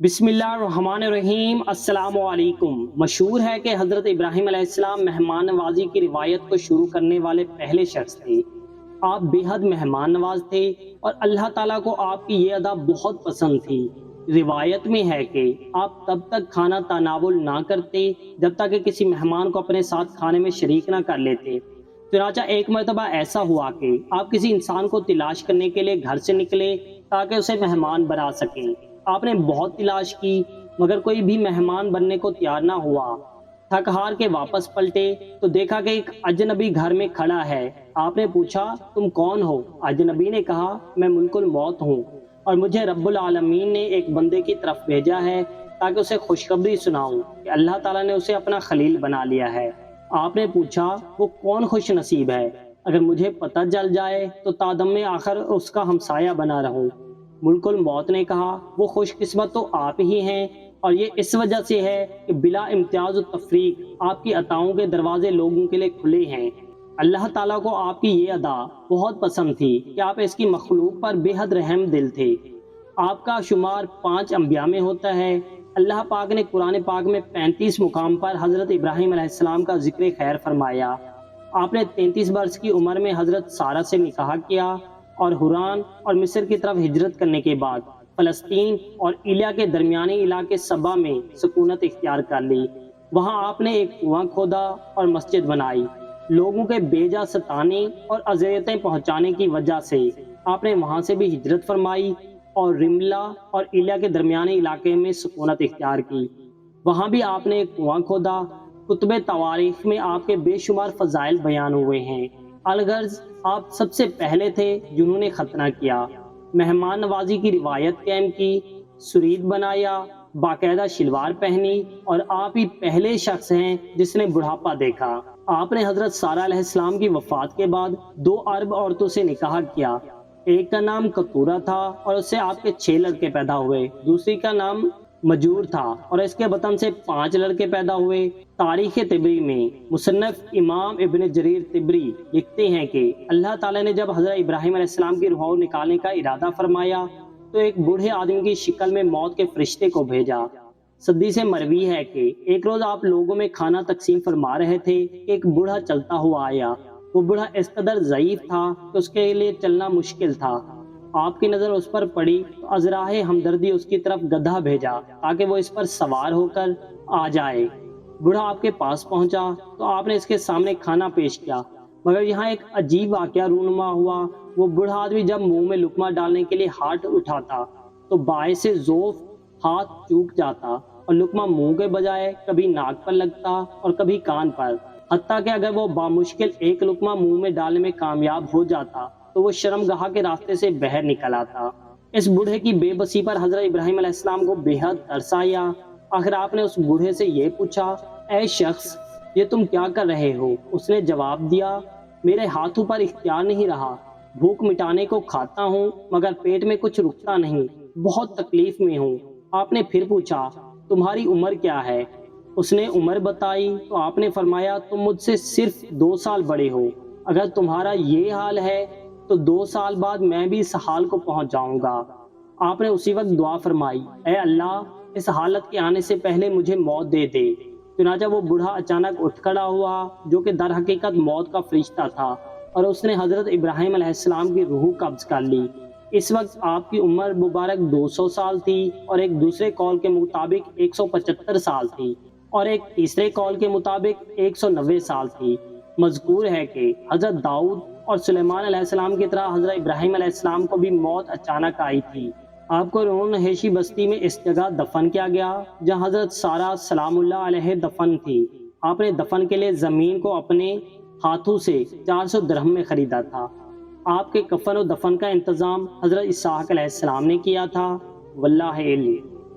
बिस्मिल्लाहिर्रहमानिर्रहीम। अस्सलाम वालेकुम। मशहूर है कि हज़रत इब्राहीम अलैहिस्सलाम मेहमान नवाजी की रिवायत को शुरू करने वाले पहले शख्स थे। आप बेहद मेहमान नवाज थे और अल्लाह ताला को आपकी ये अदा बहुत पसंद थी। रिवायत में है कि आप तब तक खाना तनावुल ना करते जब तक कि किसी मेहमान को अपने साथ खाने में शरीक ना कर लेते। चुनाचा एक मरतबा ऐसा हुआ कि आप किसी इंसान को तलाश करने के लिए घर से निकले ताकि उसे मेहमान बना सकें। आपने बहुत तलाश की मगर कोई भी मेहमान बनने को तैयार ना हुआ। थक हार के वापस पलटे तो देखा कि एक अजनबी घर में खड़ा है। आपने पूछा, तुम कौन हो? अजनबी ने कहा, मैं मुल्कुल मौत हूँ और मुझे रब्बुल आलमीन ने एक बंदे की तरफ भेजा है ताकि उसे खुशखबरी सुनाऊं कि अल्लाह ताला ने उसे अपना खलील बना लिया है। आपने पूछा, वो कौन खुश नसीब है? अगर मुझे पता चल जाए तो तादम में आखिर उसका हमसाया बना रहूं। मुल्कुल मौत ने कहा, वो खुशकिस्मत तो आप ही हैं और ये इस वजह से है कि बिला इम्तियाज और तफरीक आपकी अताओं के दरवाजे लोगों के लिए खुले हैं। अल्लाह ताला को आपकी ये अदा बहुत पसंद थी कि आप इसकी मखलूक पर बेहद रहम दिल थे। आपका शुमार 5 अंबिया में होता है। अल्लाह पाक ने कुरान पाक में 35 मुकाम पर हज़रत इब्राहीम अलैहिस्सलाम का जिक्र खैर फरमाया। आपने 33 वर्ष की उम्र में हज़रत सारा से निकाह किया और हुरान और मिस्र की तरफ हिजरत करने के बाद फ़लस्तीन और इलिया के दरमियानी इलाके सबा में सुकूनत इख्तियार कर ली। वहां आपने एक कुआं खोदा और मस्जिद बनाई। लोगों के बेजा सताने और अज़ियतें पहुंचाने की वजह से आपने वहां से भी हिजरत फरमाई और रिमला और इलिया के दरमियानी इलाके में सुकूनत इख्तियार की। वहां भी आपने एक कुआं खोदा। कुतुब तवारीख में आपके बेशुमार फ़ज़ाइल बयान हुए हैं। अलगर्ज आप सबसे पहले थे जिन्होंने खतना किया, मेहमान नवाजी की रिवायत कायम की, सुरीद बनाया, बाकायदा शलवार पहनी और आप ही पहले शख्स हैं जिसने बुढ़ापा देखा। आपने हजरत सारा अलैहिस्सलाम की वफात के बाद 2 अरब औरतों से निकाह किया। एक का नाम कतूरा था और उससे आपके 6 लड़के पैदा हुए। दूसरी का नाम मजूर था और इसके वतन से 5 लड़के पैदा हुए। तारीख तिबरी में मुसन्नफ इमाम इब्न जरीर तिबरी लिखते हैं कि अल्लाह ताला ने जब हज़रत इब्राहीम अलैहिस्सलाम की रूह निकालने का इरादा फरमाया तो एक बूढ़े आदमी की शक्ल में मौत के फरिश्ते को भेजा। सदी से मरवी है कि एक रोज आप लोगों में खाना तकसीम फरमा रहे थे कि एक बूढ़ा चलता हुआ आया। वो बूढ़ा इस कदर ज़ईफ था कि उसके लिए चलना मुश्किल था। आपकी नज़र उस पर पड़ी तो अजराहे हमदर्दी उसकी तरफ गधा भेजा ताकि वो इस पर सवार होकर आ जाए। बूढ़ा आपके पास पहुंचा तो आपने इसके सामने खाना पेश किया, मगर यहाँ एक अजीब वाकया रूनुमा हुआ। वो बूढ़ा आदमी जब मुंह में लुकमा डालने के लिए हाथ उठाता तो बाएं से जोफ हाथ चूक जाता और लुकमा मुंह के बजाय कभी नाक पर लगता और कभी कान पर। हत्ता कि अगर वो बामुश्किल एक लुकमा मुंह में डालने में कामयाब हो जाता तो वो शर्मगाह के रास्ते से बाहर निकल आता। इस बूढ़े की बेबसी पर हजरत इब्राहीम अलैहिस्सलाम को बेहद तरस आया। आखिर आपने उस बूढ़े से ये पूछा, ऐ शख्स, ये तुम क्या कर रहे हो? उसने जवाब दिया, मेरे हाथों पर इख्तियार नहीं रहा। भूख मिटाने को खाता हूँ मगर पेट में कुछ रुकता नहीं, बहुत तकलीफ में हूँ। आपने फिर पूछा, तुम्हारी उम्र क्या है? उसने उम्र बताई तो आपने फरमाया, तुम मुझसे सिर्फ 2 साल बड़े हो। अगर तुम्हारा ये हाल है तो 2 साल बाद मैं भी इस हाल को पहुंच जाऊंगा। आपने उसी वक्त दुआ फरमाई, ऐ अल्लाह, इस हालत के आने से पहले मुझे मौत दे दे। चुनाचा वो बूढ़ा अचानक उठ खड़ा हुआ जो कि दर हकीकत मौत का फरिश्ता था और उसने हजरत इब्राहीम अलैहिस्सलाम की रूह कब्ज कर ली। इस वक्त आपकी उम्र मुबारक 200 साल थी और एक दूसरे कौल के मुताबिक 175 साल थी और एक तीसरे कौल के मुताबिक 190 साल थी। मज़कूर है कि हजरत दाऊद और सुलेमान अलैहिस्सलाम की तरह हजरत इब्राहीम अलैहिस्सलाम को भी मौत अचानक आई थी। आपको रोन हेशी बस्ती में इस जगह दफन किया गया जहां हजरत सारा सलामुल्लाह अलैह दफन थी। आपने दफन के लिए जमीन को अपने हाथों से 400 दिरहम में खरीदा था। आपके कफन और दफन का इंतजाम हजरत इसहाक अलैहिस्सलाम ने किया था। वल्लाह इल्म।